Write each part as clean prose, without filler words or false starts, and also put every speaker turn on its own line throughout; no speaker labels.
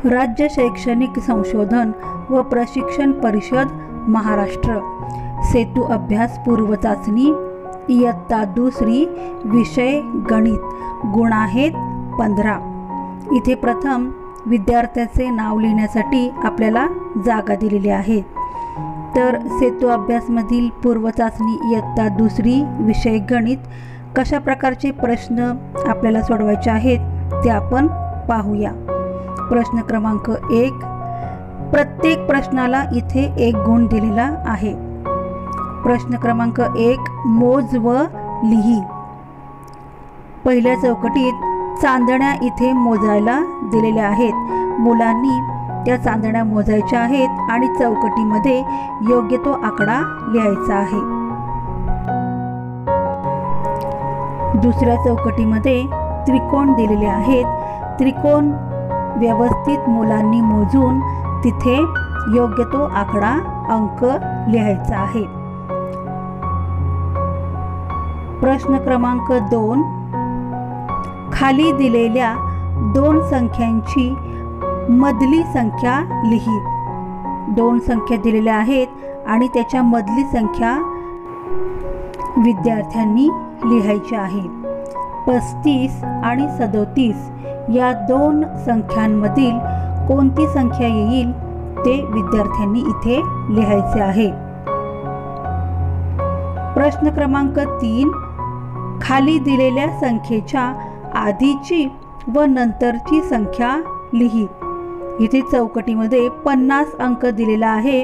राज्य शैक्षणिक संशोधन व प्रशिक्षण परिषद महाराष्ट्र सेतू अभ्यास पूर्व चाचणी इयत्ता दुसरी विषय गणित गुण आहेत 15। इथे प्रथम विद्यार्थ्याचे नाव लिहिण्यासाठी आपल्याला जागा दिलेली आहे। तर सेतू अभ्यासमधील पूर्व चाचणी इयत्ता दुसरी विषय गणित कशा प्रकारचे प्रश्न आपल्याला सोडवायचे आहेत ते आपण पाहूया। प्रश्न क्रमांक 1, प्रत्येक प्रश्नाला इथे 1 गुण दिलेला आहे। प्रश्न क्रमांक 1, मोज व लिही। पहिल्या चौकटीत चांदण्या इथे मोजायला दिलेल्या आहेत। मुलांनी त्या चांदण्या मोजायच्या आहेत आणि चौकटीमध्ये योग्य तो आकडा लिहायचा आहे। दुसऱ्या चौकटीमध्ये त्रिकोण दिलेले आहेत। त्रिकोण व्यवस्थित मुलांनी मोजून तिथे योग्य तो आकडा अंक लिहायचा आहे। प्रश्न क्रमांक 2, खाली दिलेल्या 2 संख्यांची मधली संख्या लिही। 2 संख्या दिलेल्या आहेत आणि त्याच्या मधली संख्या विद्यार्थ्यांनी लिहायची आहे। 35 आणि 37 या 2 संख्यांमधील कोणती संख्या येईल ते विद्यार्थ्यांनी इथे लिहायचे आहे। प्रश्न क्रमांक 3, खाली दिलेल्या संख्येच्या आधीची व नंतरची संख्या लिही। इथे चौकटीमध्ये 50 अंक दिलेला आहे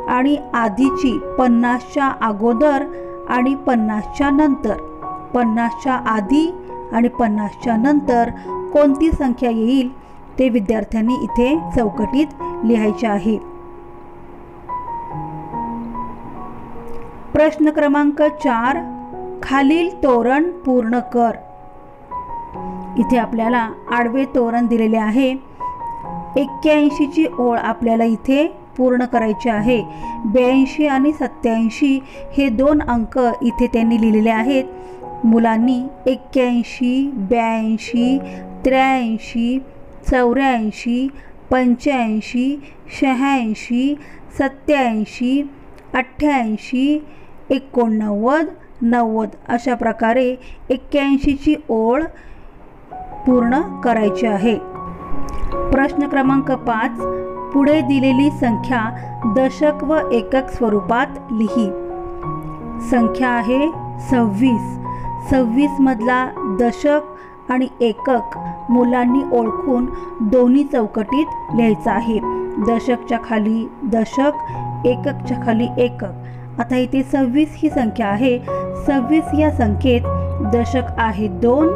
आणि आधीची 50च्या अगोदर आणि 50च्या नंतर, 50च्या आधी आणि 50च्या नंतर कोणती संख्या येईल ते विद्यार्थ्यांनी इथे चौकटीत लिहायचे आहे। प्रश्न क्रमांक 4, खालील तोरण पूर्ण कर। इथे आपल्याला आडवे तोरण दिलेले आहे। 81 ची ओळ आपल्याला इथे पूर्ण करायची आहे। 82 आणि 87 हे 2 अंक इथे त्यांनी लिहिलेले आहेत। मुलांनी 81, 82, 83, 84, 85, 86, 87, 88, 89, 90 अशा प्रकारे 81 ची ओळ पूर्ण करायची आहे। प्रश्न क्रमांक 5, पुढे दिलेली संख्या दशक व एकक स्वरूपात लिही। संख्या आहे 26। 26 मधला दशक आणि एकक मुलांनी ओळखून दोन्ही चौकटीत लिहायचा आहे। दशकच्या खाली दशक, एककच्या खाली एकक। आता इथे 26 ही संख्या आहे। 26 या संख्येत दशक आहे 2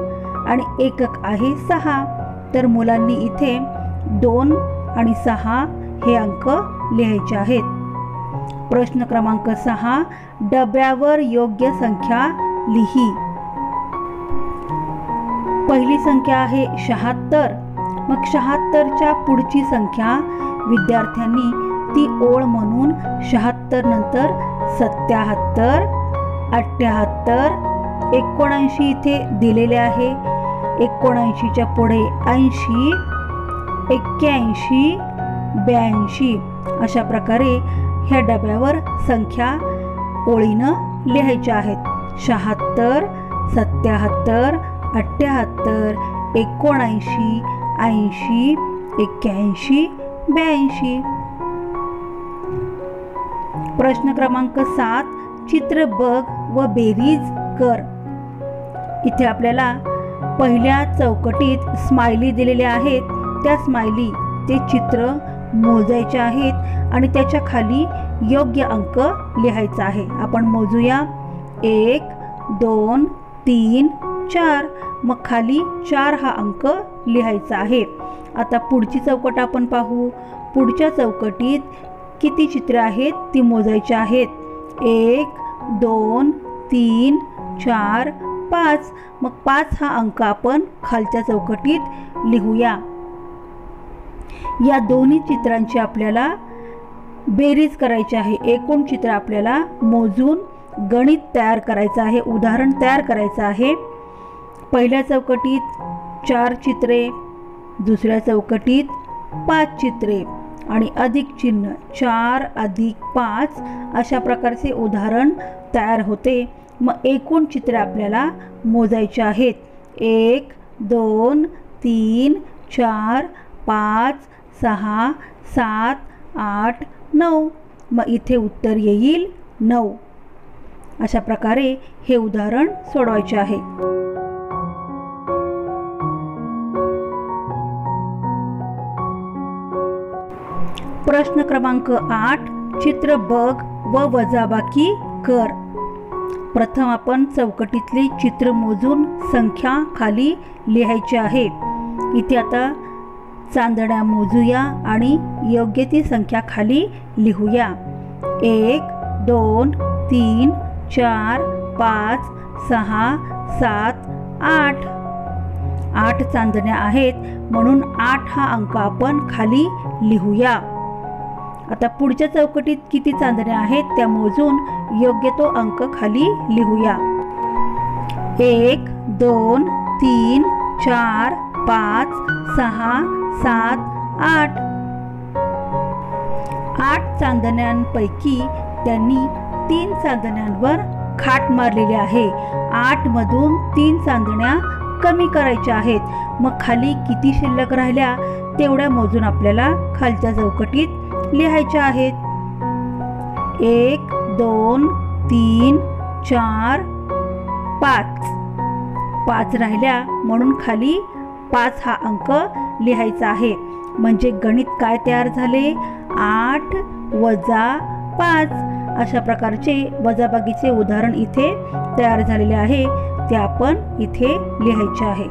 आणि एकक आहे 6। तर मुलांनी इथे 2 आणि 6 हे अंक लिहायचे आहेत। प्रश्न क्रमांक 6, डब्यावर योग्य संख्या लिही। पहिली संख्या आहे 76। मग 76च्या पुढची संख्या विद्यार्थ्यांनी ती ओळ म्हणून 76 नंतर 77, 78, 79 इथे दिलेले आहे। 79च्या पुढे 80, 81, 82 अशा प्रकारे ह्या डब्यावर संख्या ओळीनं लिहायच्या आहेत। 76, 77, 78, 79, 80, 81, 82। प्रश्न क्रमांक 7, चित्र बघ व बेरीज कर। इथे आपल्याला पहिल्या चौकटीत स्माइली दिलेल्या आहेत। त्या स्माइली ते चित्र मोजायचे आहेत आणि त्याच्या खाली योग्य अंक लिहायचा आहे। आपण मोजूया। 1, 2, 3, 4। मग खाली 4 हा अंक लिहायचा आहे। आता पुढची चौकट आपण पाहू। पुढच्या चौकटीत किती चित्रे आहेत ती मोजायची आहेत। 1, 2, 3, 4, 5। मग 5 हा अंक आपण खालच्या चौकटीत लिहूया। या दोन्ही चित्रांची आपल्याला बेरीज करायची आहे। एकूण चित्र आपल्याला मोजून गणित तयार करायचं आहे, उदाहरण तयार करायचं आहे। पहिल्या चौकटीत 4 चित्रे, दुसऱ्या चौकटीत 5 चित्रे आणि अधिक चिन्ह 4 अधिक 5 अशा प्रकारचे उदाहरण तयार होते. मग एकूण चित्रे आपल्याला मोजायची आहेत. 1 2 3 4 5 6 7 8 9. मग इथे उत्तर येईल 9. अशा प्रकारे हे उदाहरण सोडवायचे आहे. प्रश्न क्रमांक 8. चित्र बघ व वजाबाकी कर. प्रथम आपण चौकटीतली चित्र मोजून संख्या खाली लिहायची आहे. इथे आता चांदण्या मोजूया आणि योग्य ती संख्या खाली लिहूया. 1 2 3 4 5 6 7 8. 8 चांदण्या आहेत म्हणून 8 हा अंक आपण खाली लिहूया. आता पुढच्या चौकटीत किती चांदण्या आहेत त्या मोजून योग्य तो अंक खाली लिहूया. 1 2 3 4 5 6 7 8. 8 चांदण्यांपैकी त्यांनी 3 चांदण्यांवर खाट मारलेली आहे. 8 मधून 3 चांदण्या कमी करायच्या आहेत. मग खाली किती शिल्लक राहिल्या तेवढ्या मोजून आपल्याला खालच्या चौकटीत लिहायच्या आहेत. 1 2 3 4 5. 5 राहिल्या म्हणून खाली 5 हा अंक लिहायचा आहे. म्हणजे गणित काय तयार झाले? 8 वजा 5. अशा प्रकारचे वजाबाकीचे उदाहरण इथे तयार झालेले आहे. ते आपण इथे लिहायचे आहे.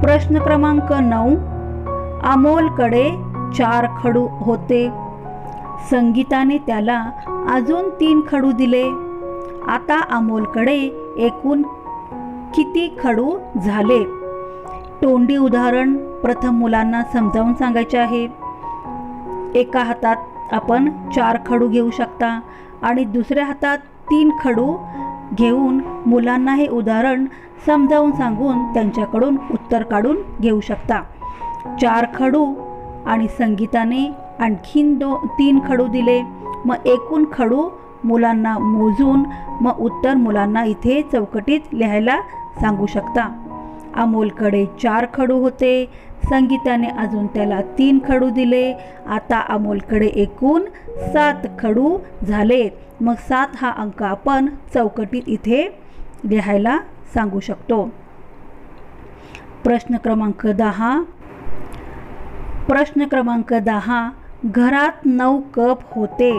प्रश्न क्रमांक 9. अमोलकडे 4 खडू होते. संगीताने त्याला अजून 3 खडू दिले. आता अमोलकडे एकूण किती खडू झाले? तोंडी उदाहरण प्रथम मुलांना समजावून सांगायचे आहे. एका हातात आपण 4 खडू घेऊ शकता आणि दुसऱ्या हातात 3 खडू घेऊन मुलांना हे उदाहरण समजावून सांगून त्यांच्याकडून उत्तर काढून घेऊ शकता. 4 खडू आणि संगीताने आणखीन 3 खडू दिले. मग एकूण खडू मुलांना मोजून मग उत्तर मुलांना इथे चौकटीत लिहायला सांगू शकता. अमोलकडे 4 खडू होते. संगीताने अजून त्याला 3 खडू दिले. आता अमोलकडे एकूण 7 खडू झाले. मग 7 हा अंक आपण चौकटीत इथे लिहायला सांगू शकतो. प्रश्न क्रमांक 10. प्रश्न क्रमांक 10. घरात 9 कप होते.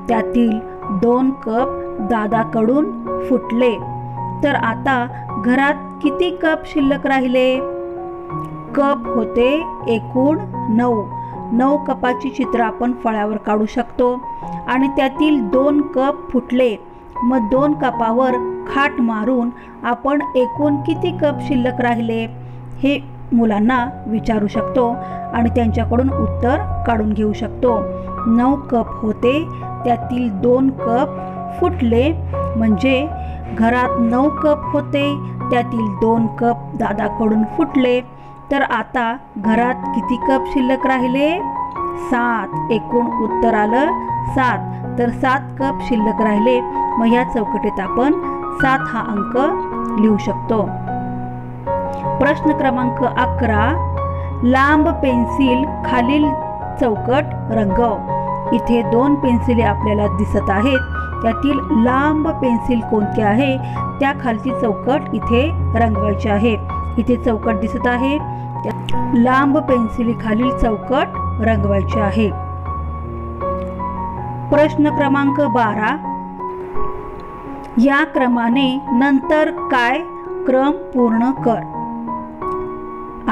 त्यातील 2 कप दादाकडून फुटले. तर आता घरात किती कप शिल्लक राहिले? कप होते एकूण 9. 9 कपाची चित्र आपण फळ्यावर काढू शकतो आणि त्यातील 2 कप फुटले. मग 2 कपावर खाट मारून आपण एकूण किती कप शिल्लक राहिले हे मुलांना विचारू शकतो आणि त्यांच्याकडून उत्तर काढून घेऊ शकतो. 9 कप होते त्यातील 2 कप फुटले. म्हणजे घरात 9 कप होते त्यातील 2 कप दादाकडून फुटले. तर आता घरात किती कप शिल्लक राहिले? 7. एकूण उत्तर आलं 7. तर 7 कप शिल्लक राहिले. मग या चौकटीत आपण 7 हा अंक लिहू शकतो. प्रश्न क्रमांक 11. लांब पेन्सिल खालील चौकट रंगव. इथे 2 पेन्सिली आपल्याला दिसत आहेत. त्यातील लांब पेन्सिल कोणती आहे त्या खालची चौकट इथे रंगवायची आहे. इथे चौकट दिसत आहे. लांब पेन्सिली खालील चौकट रंगवायची आहे. प्रश्न क्रमांक 12. या क्रमाने नंतर काय क्रम पूर्ण कर.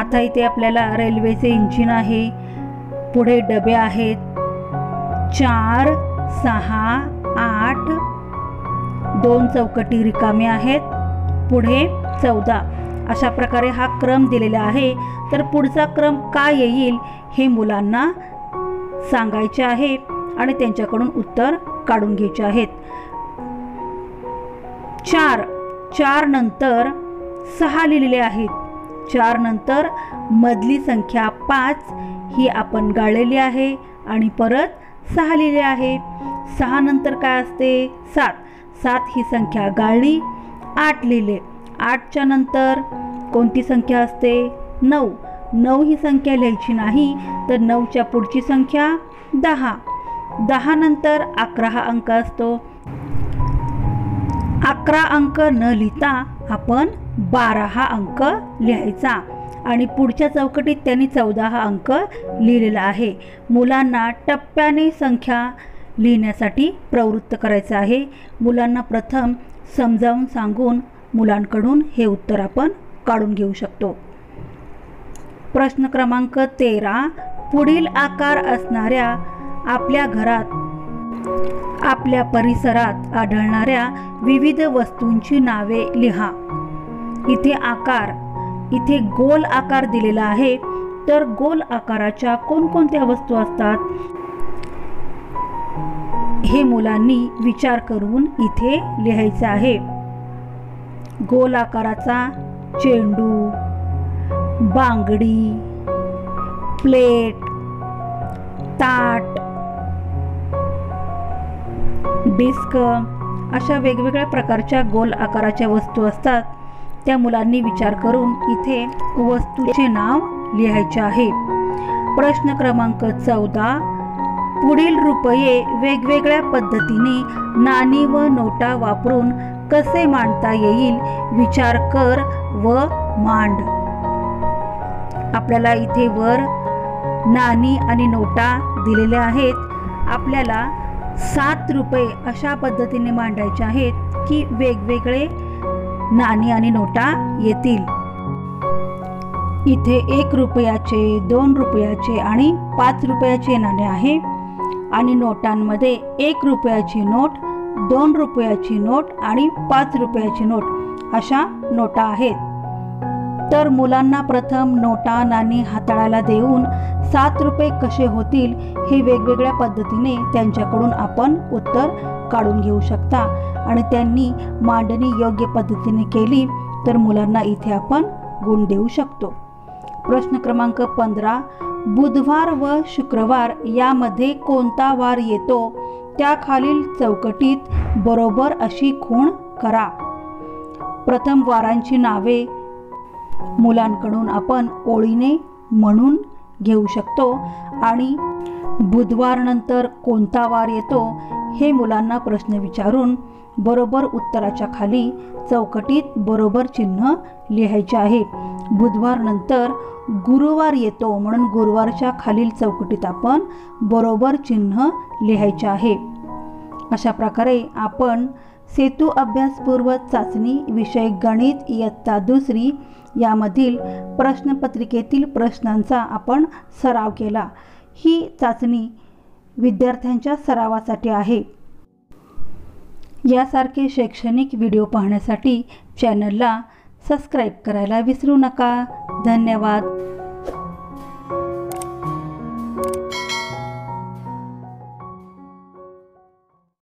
आता इथे आपल्याला रेल्वेचे इंजिन आहे. पुढे डबे आहेत. 4 6 8. 2 चौकटी रिकाम्या आहेत. पुढे 14. अशा प्रकारे हा क्रम दिलेला आहे. तर पुढचा क्रम काय येईल हे मुलांना सांगायचे आहे आणि त्यांच्याकडून उत्तर काढून घ्यायचे आहेत. 4 नंतर 6 लिहिलेले आहेत. 4 नंतर मधली संख्या 5 ही आपण गाळलेली आहे आणि परत 6 लिहिले आहे. 6 नंतर काय असते? 7 ही संख्या गाळली, 8 लिहिले. 8च्या नंतर कोणती संख्या असते? 9 ही संख्या लिहायची नाही, तर 9च्या पुढची संख्या 10 नंतर 11 हा अंक असतो. 11 अंक न लिहिता आपण 12 हा अंक लिहायचा आणि पुढच्या चौकटीत त्यांनी 14 हा अंक लिहिलेला आहे. मुलांना टप्प्याने संख्या लिहिण्यासाठी प्रवृत्त करायचं आहे. मुलांना प्रथम समजावून सांगून मुलांकडून हे उत्तर आपण काढून घेऊ शकतो. प्रश्न क्रमांक 13. पुढील आकार असणाऱ्या आपल्या घरात, आपल्या परिसरात आढळणाऱ्या विविध वस्तूंची नावे लिहा. इथे गोल आकार दिलेला आहे, तर गोल आकाराच्या कोणकोणत्या वस्तू असतात हे मुलांनी विचार करून इथे लिहायचं आहे. गोल आकाराचा चेंडू, बांगडी, प्लेट, ताट, डिस्क अशा वेगवेगळ्या प्रकारच्या गोल आकाराच्या वस्तू असतात. त्या मुलांनी विचार करून इथे वस्तूचे नाव लिहायचे आहे. प्रश्न क्रमांक 14. पुढील रुपये वेगवेगळ्या पद्धतीने नाणी व नोटा वापरून कसे मांडता येईल विचार कर व मांड. आपल्याला इथे वर नाणी आणि नोटा दिलेल्या आहेत. आपल्याला 7 रुपये अशा पद्धतीने मांडायचे आहेत की वेगवेगळे नाणी आणि नोटा येतील. इथे 1 रुपयाचे, 2 रुपयाचे आणि 5 रुपयाचे नाणे आहे आणि नोटांमध्ये 1 रुपयाची नोट, 2 रुपयाची नोट आणि 5 रुपयाची नोट अशा नोटा आहेत. तर मुलांना प्रथम नोटा, नाणी हाताळायला देऊन 7 रुपये कसे होतील हे वेगवेगळ्या पद्धतीने त्यांच्याकडून आपण उत्तर काढून घेऊ शकता आणि त्यांनी मांडणी योग्य पद्धतीने केली तर मुलांना इथे आपण गुण देऊ शकतो. प्रश्न क्रमांक 15. बुधवार व शुक्रवार यामध्ये कोणता वार येतो त्या खालील चौकटीत बरोबर अशी खूण करा. प्रथम वारांची नावे मुलांकडून आपण ओळीने म्हणून घेऊ शकतो आणि बुधवार नंतर कोणता वार येतो हे मुलांना प्रश्न विचारून बरोबर उत्तराच्या खाली चौकटीत बरोबर चिन्ह लिहायचे आहे. बुधवार नंतर गुरुवार येतो म्हणून गुरुवारच्या खालील चौकटीत आपण बरोबर चिन्ह लिहायचे आहे. अशा प्रकारे आपण सेतू अभ्यासपूर्व चाचणी विषय गणित इयत्ता 2 यामधील प्रश्नपत्रिकेतील प्रश्नांचा आपण सराव केला. ही चाचणी विद्यार्थ्यांच्या सरावासाठी आहे. यासारखे शैक्षणिक व्हिडिओ पाहण्यासाठी चॅनलला सबस्क्राईब करायला विसरू नका. धन्यवाद.